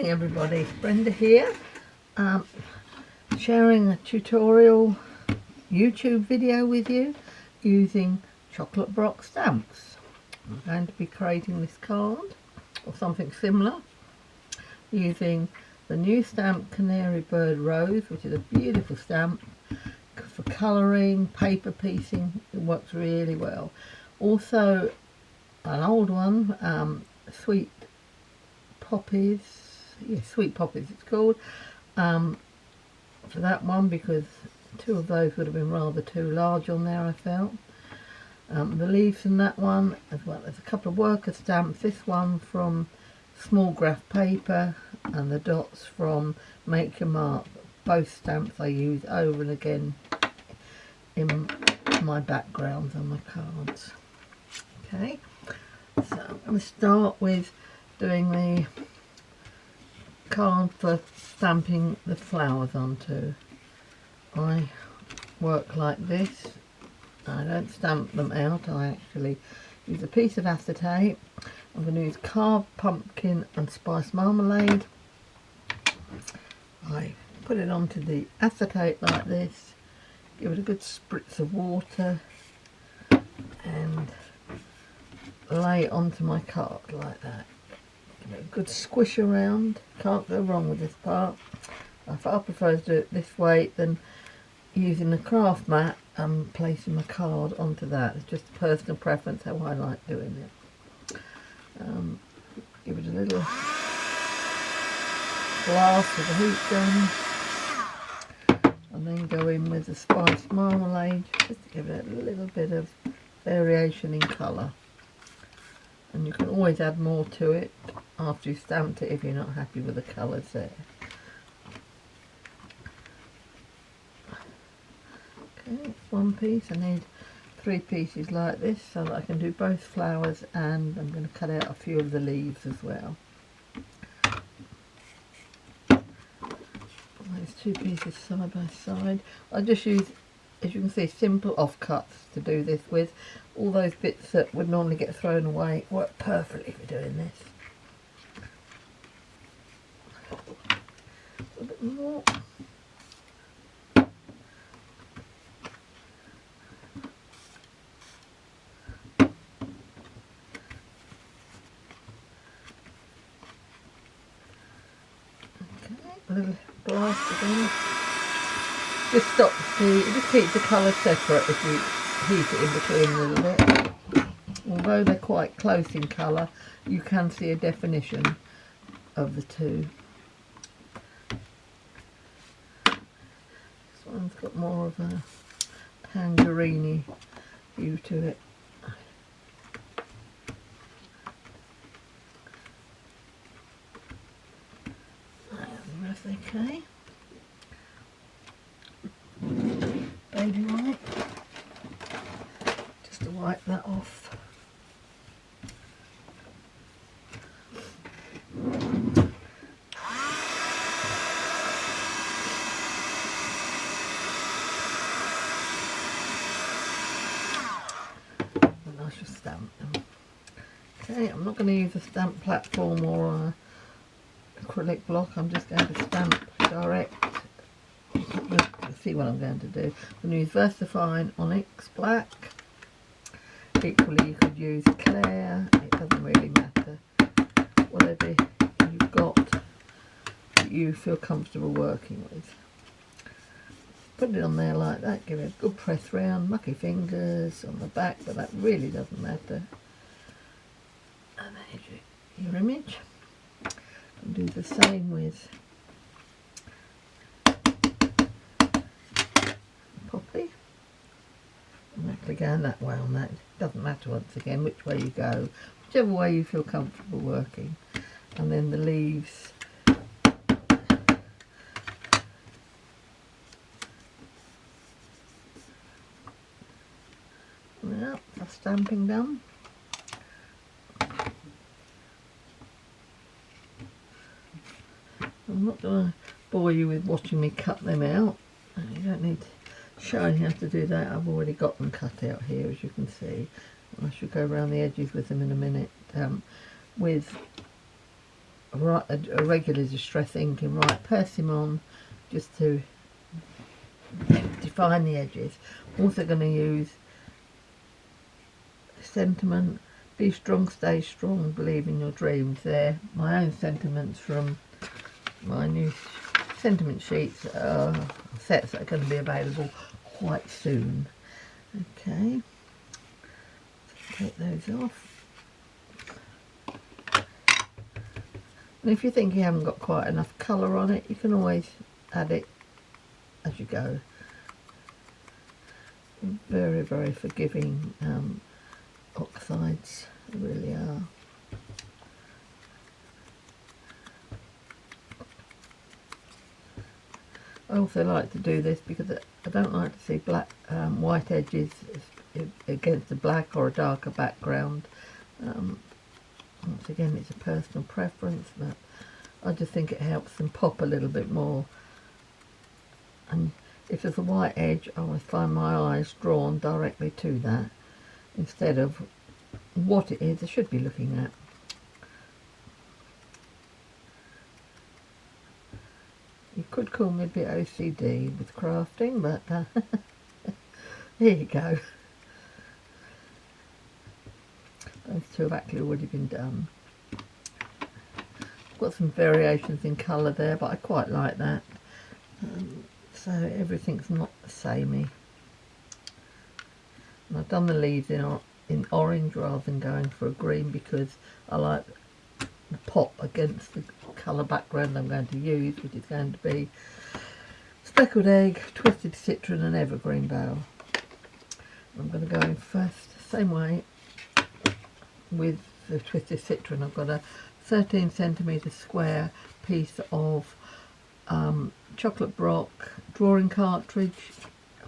Morning everybody, Brenda here, sharing a tutorial YouTube video with you using chocolate block stamps. I'm going to be creating this card or something similar using the new stamp Canary Bird Rose, which is a beautiful stamp for colouring, paper piecing. It works really well. Also an old one, Sweet Poppies, Sweet Poppies it's called, for that one, because two of those would have been rather too large on there, I felt. The leaves in that one, as well as a couple of worker stamps, this one from Small Graph Paper and the dots from Make Your Mark. Both stamps I use over and again in my backgrounds on my cards. Okay, so I'm going to start with doing the card for stamping the flowers onto. I work like this. I don't stamp them out, I actually use a piece of acetate. I'm going to use carved pumpkin and spice marmalade. I put it onto the acetate like this, give it a good spritz of water and lay it onto my card like that. Give it a good squish around, can't go wrong with this part. I prefer to do it this way than using the craft mat and placing my card onto that. It's just a personal preference how I like doing it. Give it a little blast with the heat gun and then go in with the spice marmalade just to give it a little bit of variation in colour. And you can always add more to it after you've stamped it if you're not happy with the colours there. Okay, it's one piece. I need 3 pieces like this so that I can do both flowers, and I'm going to cut out a few of the leaves as well. Those 2 pieces side by side. I just use, as you can see, simple offcuts to do this with. All those bits that would normally get thrown away work perfectly for doing this. A bit more. A little blast again. Just stops it just keeps the colour separate if you heat it in between a little bit. Although they're quite close in colour, you can see a definition of the two. This one's got more of a tangerine hue to it. Okay, baby wipe, just to wipe that off. And I shall stamp them. Okay, I'm not going to use a stamp platform or a acrylic block. I'm just going to stamp direct. You'll see what I'm going to do. I'm going to use VersaFine Onyx Black. Equally you could use Claire, it doesn't really matter. Whatever you've got that you feel comfortable working with. Put it on there like that, give it a good press round, mucky fingers on the back, but that really doesn't matter. And there's your image. And do the same with Poppy. I'm actually going that way on that. It doesn't matter once again which way you go, whichever way you feel comfortable working. And then the leaves. Well, that's stamping done. I'm not going to bore you with watching me cut them out. You don't need to show you how to do that. I've already got them cut out here, as you can see. I shall go around the edges with them in a minute. With a regular distress ink in right persimmon, just to define the edges. I'm also going to use sentiment, be strong, stay strong, believe in your dreams. There, my own sentiments from my new sentiment sheets, sets that are going to be available quite soon. Okay, take those off. And if you think you haven't got quite enough colour on it, you can always add it as you go. Very, very forgiving oxides, they really are. I also like to do this because I don't like to see white edges against a black or a darker background. Once again, it's a personal preference, but I just think it helps them pop a little bit more. And if there's a white edge, I always find my eyes drawn directly to that instead of what it is I should be looking at. You could call me a bit OCD with crafting, but there you go. Those two have actually already been done. I've got some variations in colour there, but I quite like that. So everything's not samey. And I've done the leaves in orange rather than going for a green because I like the pop against the colour background I'm going to use, which is going to be speckled egg, twisted citron and evergreen bough. I'm going to go in first, same way with the twisted citron. I've got a 13 centimetre square piece of chocolate brock drawing cartridge.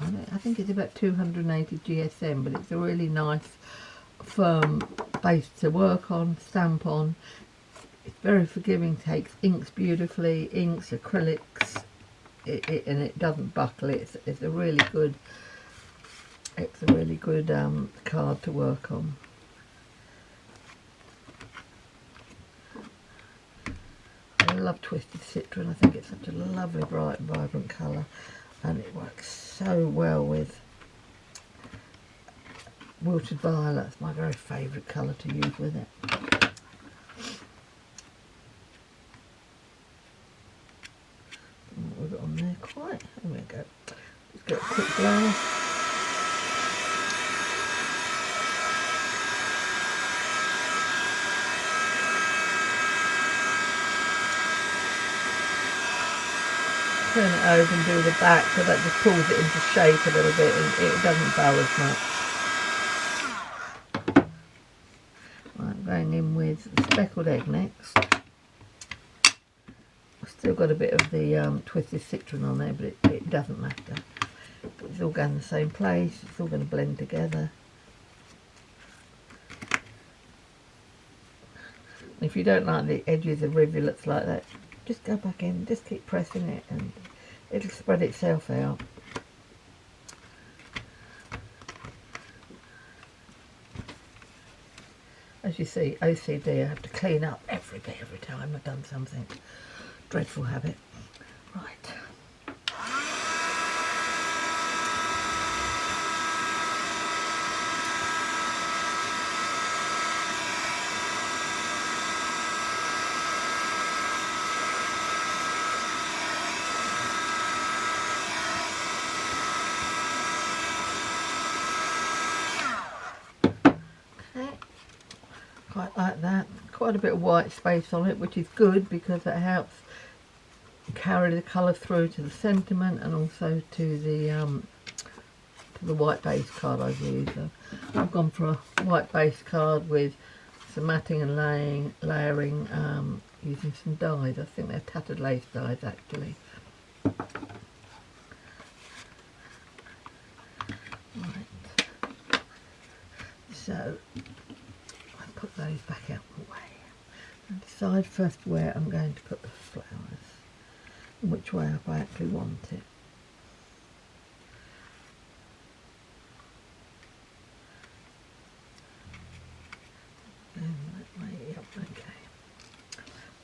I think it's about 280 GSM, but it's a really nice firm base to work on, stamp on. It's very forgiving, takes inks beautifully, inks, acrylics, and it doesn't buckle. It's a really good card to work on. I love twisted citron. I think it's such a lovely, bright, vibrant colour, and it works so well with wilted violet. It's my very favourite colour to use with it. What we've got on there quite. There we go. Just get a quick blow. Turn it over and do the back, so that just pulls it into shape a little bit and it doesn't bow as much. Right, I'm going in with the speckled egg next. I've still got a bit of the twisted citron on there, but it doesn't matter. It's all going in the same place, it's all going to blend together. If you don't like the edges of rivulets like that, just go back in, just keep pressing it and it'll spread itself out. As you see, OCD, I have to clean up every time I've done something. Dreadful habit. Right. Quite like that. Quite a bit of white space on it, which is good because it helps carry the colour through to the sentiment and also to the white base card I've used. So I've gone for a white base card with some matting and layering using some dyes. I think they're tattered lace dyes actually. Right. So put those back out the way and decide first where I'm going to put the flowers and which way I actually want it. And that way, yep, okay.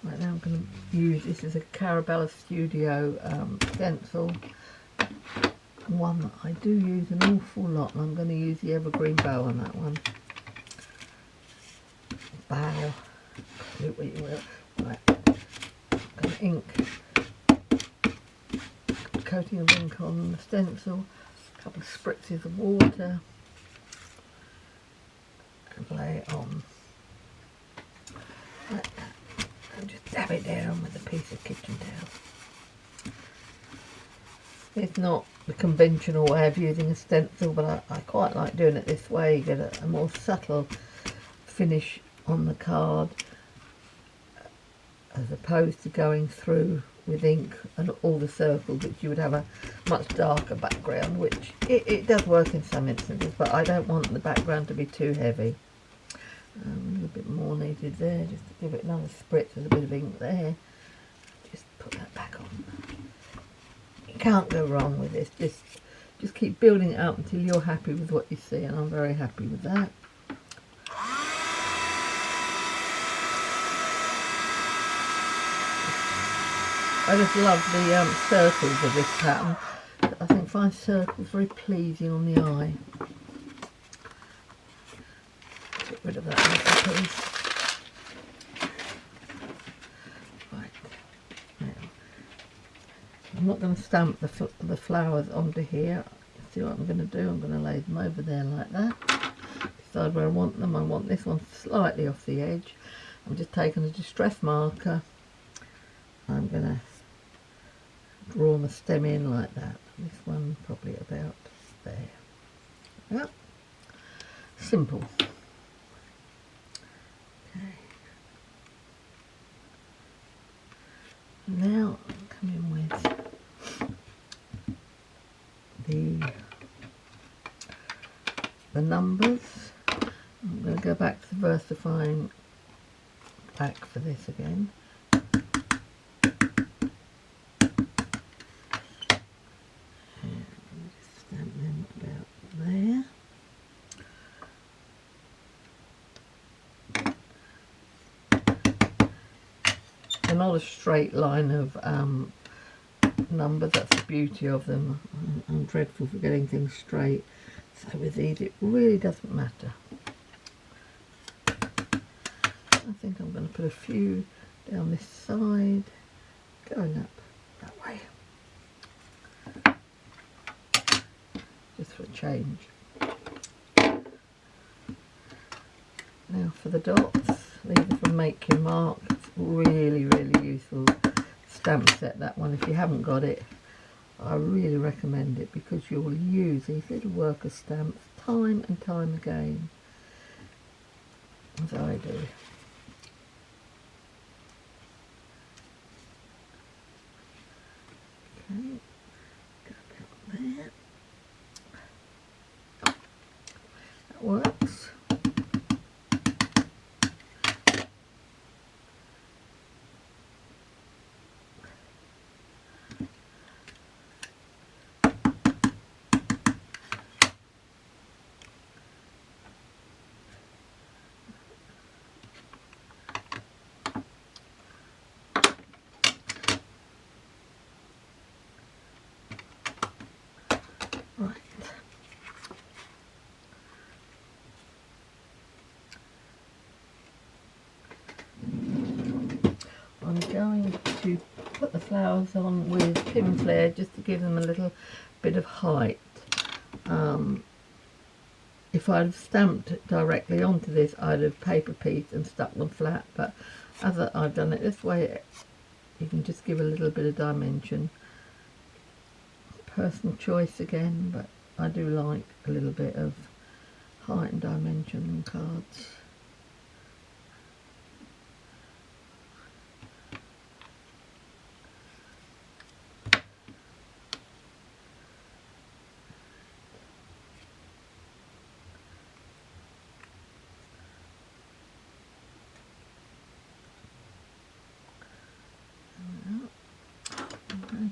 Right, now I'm going to use, this is a Carabella Studio stencil, one that I do use an awful lot, and I'm going to use the evergreen bow on that one. Bow, do what you will. Right, I'm going to ink, coating of ink on the stencil, a couple of spritzes of water, and lay it on like that, and just dab it down with a piece of kitchen towel. It's not the conventional way of using a stencil, but I quite like doing it this way. You get a more subtle finish on the card as opposed to going through with ink and all the circles, which you would have a much darker background, which it does work in some instances, but I don't want the background to be too heavy. A little bit more needed there, just to give it another spritz. There's a bit of ink there. Just put that back on. You can't go wrong with this. Just keep building it up until you're happy with what you see, and I'm very happy with that. I just love the circles of this pattern. I find circles very pleasing on the eye. Get rid of that little piece. Right. Now, I'm not going to stamp the flowers onto here. See what I'm going to do? I'm going to lay them over there like that. Decide where I want them. I want this one slightly off the edge. I'm just taking a distress marker. I'm going to draw the stem in like that. This one probably about there. Yep. Simple. Okay. Now I'm coming with the numbers. I'm going to go back to the versifying back for this again. Not a straight line of numbers, that's the beauty of them. I'm dreadful for getting things straight, so with these it really doesn't matter. I think I'm going to put a few down this side, going up that way, just for a change. Now for the dots, these are from Make Your Mark. It's really useful stamp set, that one. If you haven't got it, I really recommend it, because you will use these little worker stamps time and time again, as I do. Okay, go about there. That works. Right. I'm going to put the flowers on with pin flare just to give them a little bit of height. If I'd have stamped directly onto this, I'd have paper pieced and stuck them flat, but as I've done it this way, you can just give a little bit of dimension. Personal choice again, but I do like a little bit of height and dimension on cards.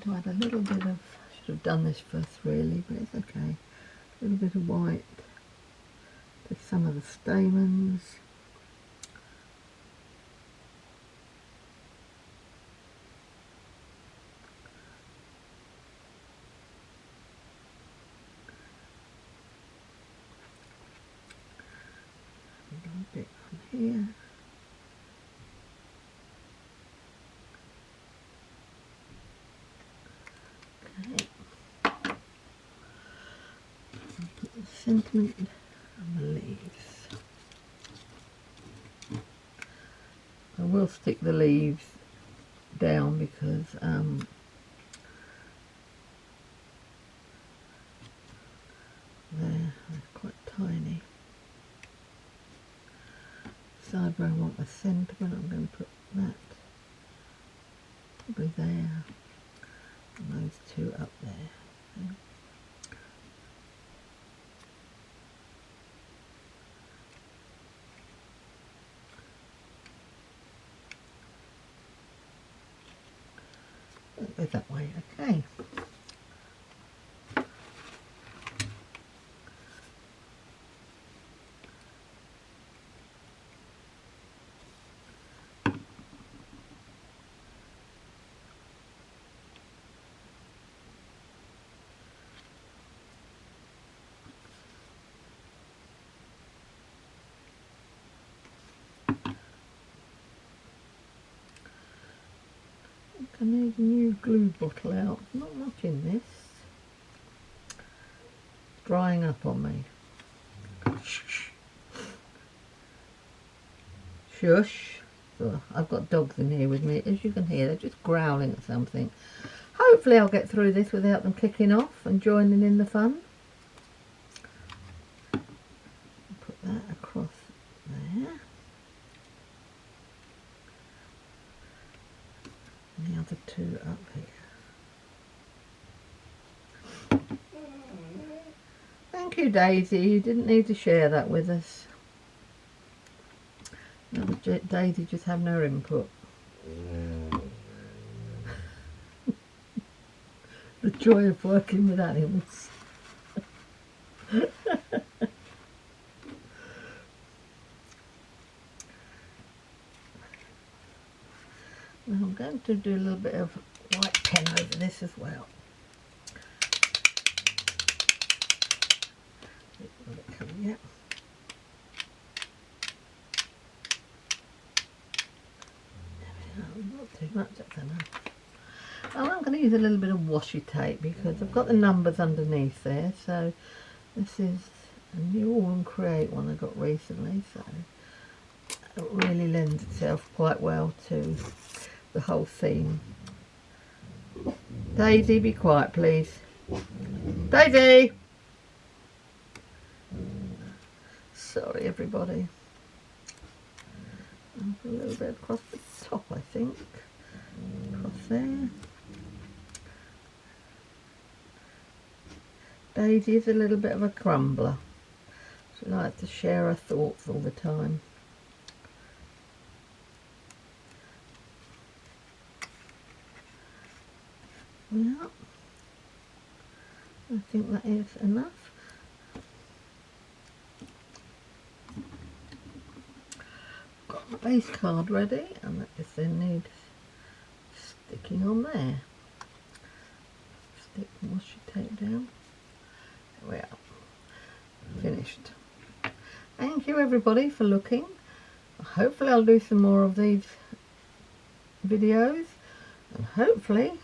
To add a little bit of, I should have done this first really, but it's okay, a little bit of white to some of the stamens, here. Okay. Put the sentiment and the leaves. I will stick the leaves down because they're quite tiny. Side where I want my sentiment, I'm going to put that probably there, and those two up there. Okay. Go that way, okay. I need a new glue bottle out. Not much in this. It's drying up on me. Shush. So I've got dogs in here with me. As you can hear, they're just growling at something. Hopefully I'll get through this without them kicking off and joining in the fun. Put that across there. And the other two up here. Thank you, Daisy. You didn't need to share that with us. No, Daisy just having her input. The joy of working with animals. Now I'm going to do a little bit of white pen over this as well. Yeah. Not too much, that's enough. Oh, I'm going to use a little bit of washi tape because I've got the numbers underneath there. So this is a new All and Create one I got recently, so it really lends itself quite well to the whole theme. Daisy, be quiet please. Daisy! Sorry everybody. I'll put a little bit across the top, I think. Across there. Daisy is a little bit of a crumbler. She likes to share her thoughts all the time. Yeah, I think that is enough. Got my base card ready, and that just then needs sticking on there. Stick the washi tape down. There we are. Finished. Thank you everybody for looking. Hopefully I'll do some more of these videos, and hopefully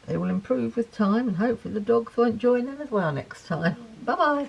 they will improve with time, and hopefully the dogs won't join in as well next time. Bye bye.